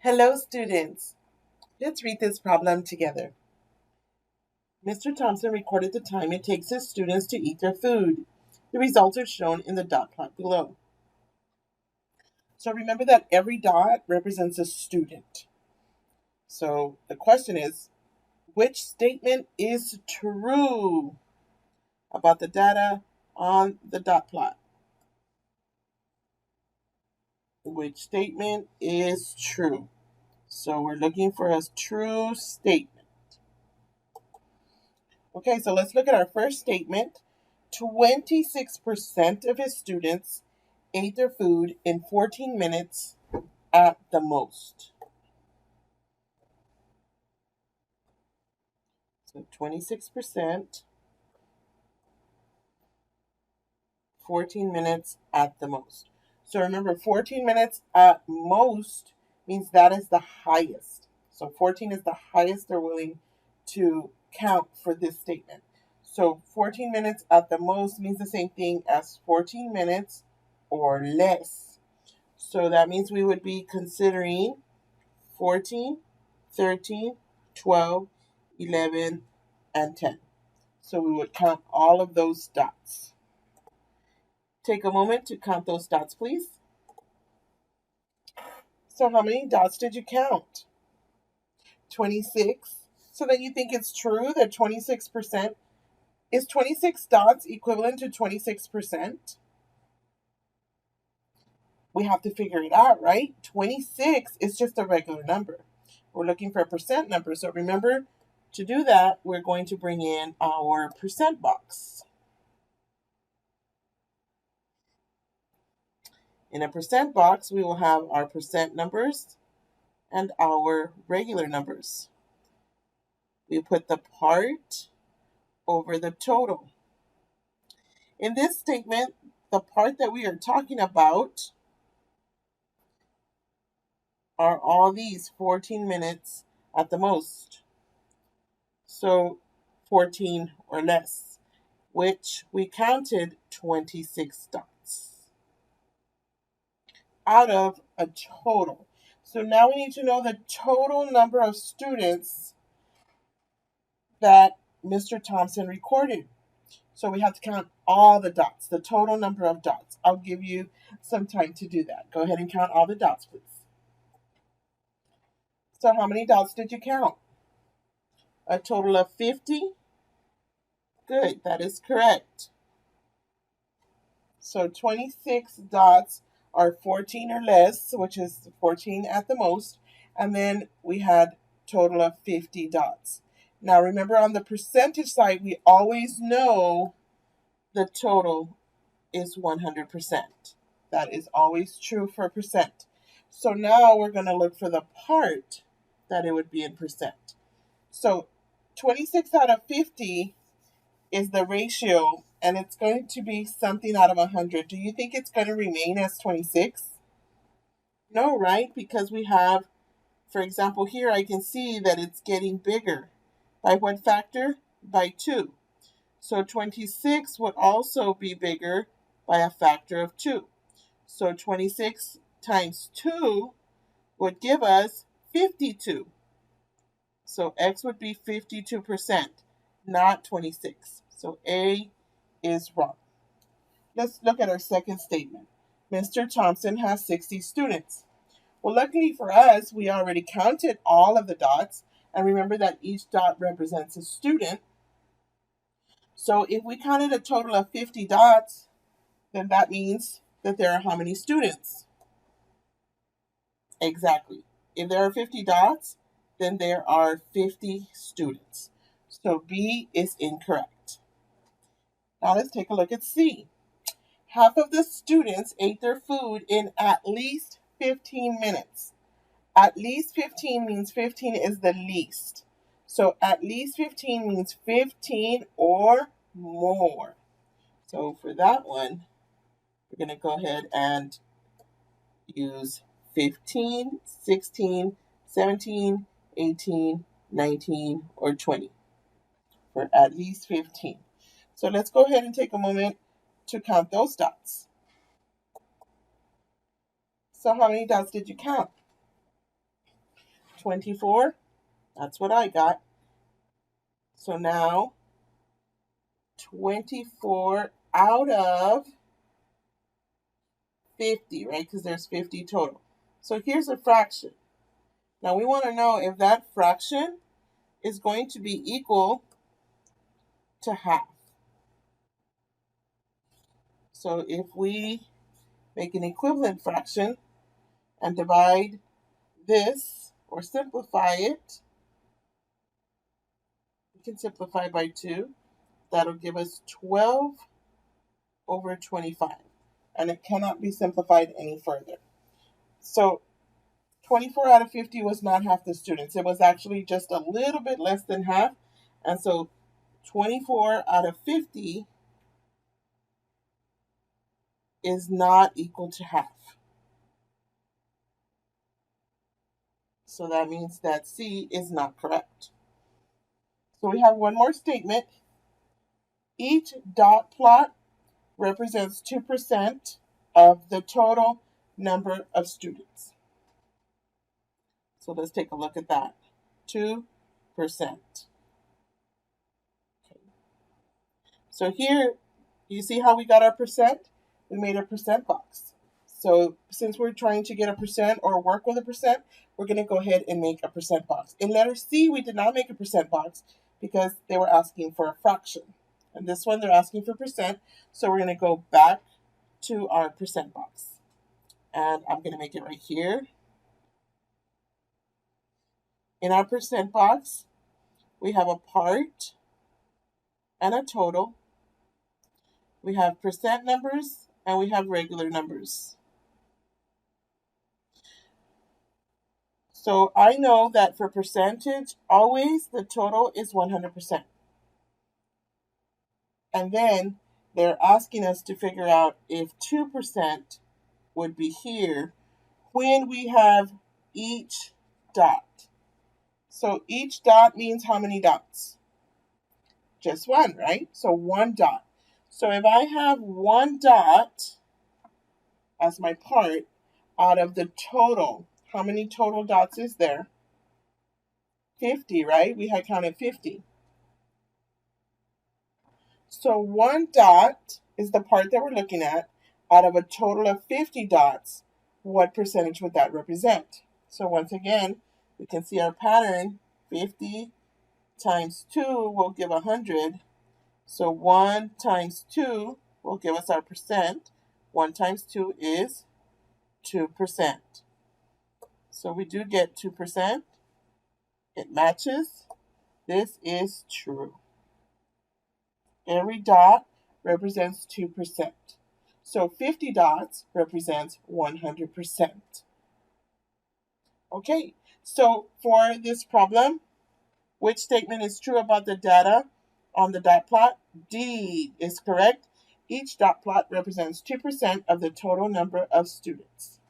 Hello, students. Let's read this problem together. Mr. Thompson recorded the time it takes his students to eat their food. The results are shown in the dot plot below. So remember that every dot represents a student. So the question is, which statement is true about the data on the dot plot? Which statement is true? So we're looking for a true statement. Okay, so let's look at our first statement. 26% of his students ate their food in 14 minutes at the most. So 26%, 14 minutes at the most. So remember, 14 minutes at most means that is the highest. So 14 is the highest they're willing to count for this statement. So 14 minutes at the most means the same thing as 14 minutes or less. So that means we would be considering 14, 13, 12, 11, and 10. So we would count all of those dots. Take a moment to count those dots, please. So how many dots did you count? 26. So then you think it's true that 26%, is 26 dots equivalent to 26%? We have to figure it out, right? 26 is just a regular number. We're looking for a percent number. So remember, to do that, we're going to bring in our percent box. In a percent box, we will have our percent numbers and our regular numbers. We put the part over the total. In this statement, the part that we are talking about are all these 14 minutes at the most. So 14 or less, which we counted 26 dots out of a total. So now we need to know the total number of students that Mr. Thompson recorded. So we have to count all the dots, the total number of dots. I'll give you some time to do that. Go ahead and count all the dots, please. So how many dots did you count? A total of 50? Good, that is correct. So 26 dots are 14 or less, which is 14 at the most. And then we had total of 50 dots. Now remember, on the percentage side, we always know the total is 100%. That is always true for percent. So now we're going to look for the part that it would be in percent. So 26 out of 50 is the ratio, and it's going to be something out of 100. Do you think it's going to remain as 26? No, right? Because we have, for example, here I can see that it's getting bigger. By what factor? By 2. So 26 would also be bigger by a factor of 2. So 26 times 2 would give us 52. So X would be 52%, not 26. So A is wrong. Let's look at our second statement. Mr. Thompson has 60 students. Well, luckily for us, we already counted all of the dots. And remember that each dot represents a student. So if we counted a total of 50 dots, then that means that there are how many students? Exactly. If there are 50 dots, then there are 50 students. So B is incorrect. Now let's take a look at C. Half of the students ate their food in at least 15 minutes. At least 15 means 15 is the least. So at least 15 means 15 or more. So for that one, we're going to go ahead and use 15, 16, 17, 18, 19, or 20 for at least 15. So let's go ahead and take a moment to count those dots. So how many dots did you count? 24. That's what I got. So now 24 out of 50, right? Because there's 50 total. So here's a fraction. Now we want to know if that fraction is going to be equal to half. So if we make an equivalent fraction and divide this or simplify it, we can simplify by 2. That'll give us 12 over 25. And it cannot be simplified any further. So 24 out of 50 was not half the students. It was actually just a little bit less than half. And so 24 out of 50 is not equal to half. So that means that C is not correct. So we have one more statement. Each dot plot represents 2% of the total number of students. So let's take a look at that. 2%. Okay. So here, you see how we got our percent? We made a percent box. So since we're trying to get a percent or work with a percent, we're going to go ahead and make a percent box. In letter C, we did not make a percent box because they were asking for a fraction. And this one, they're asking for percent. So we're going to go back to our percent box. And I'm going to make it right here. In our percent box, we have a part and a total. We have percent numbers and we have regular numbers. So I know that for percentage, always the total is 100%. And then they're asking us to figure out if 2% would be here when we have each dot. So each dot means how many dots? Just one, right? So one dot. So if I have one dot as my part out of the total, how many total dots is there? 50, right? We had counted 50. So one dot is the part that we're looking at out of a total of 50 dots. What percentage would that represent? So once again, we can see our pattern. 50 times 2 will give 100. So 1 times 2 will give us our percent. 1 times 2 is 2%. So we do get 2%. It matches. This is true. Every dot represents 2%. So 50 dots represents 100%. Okay, so for this problem, which statement is true about the data on the dot plot? D is correct. Each dot plot represents 2% of the total number of students.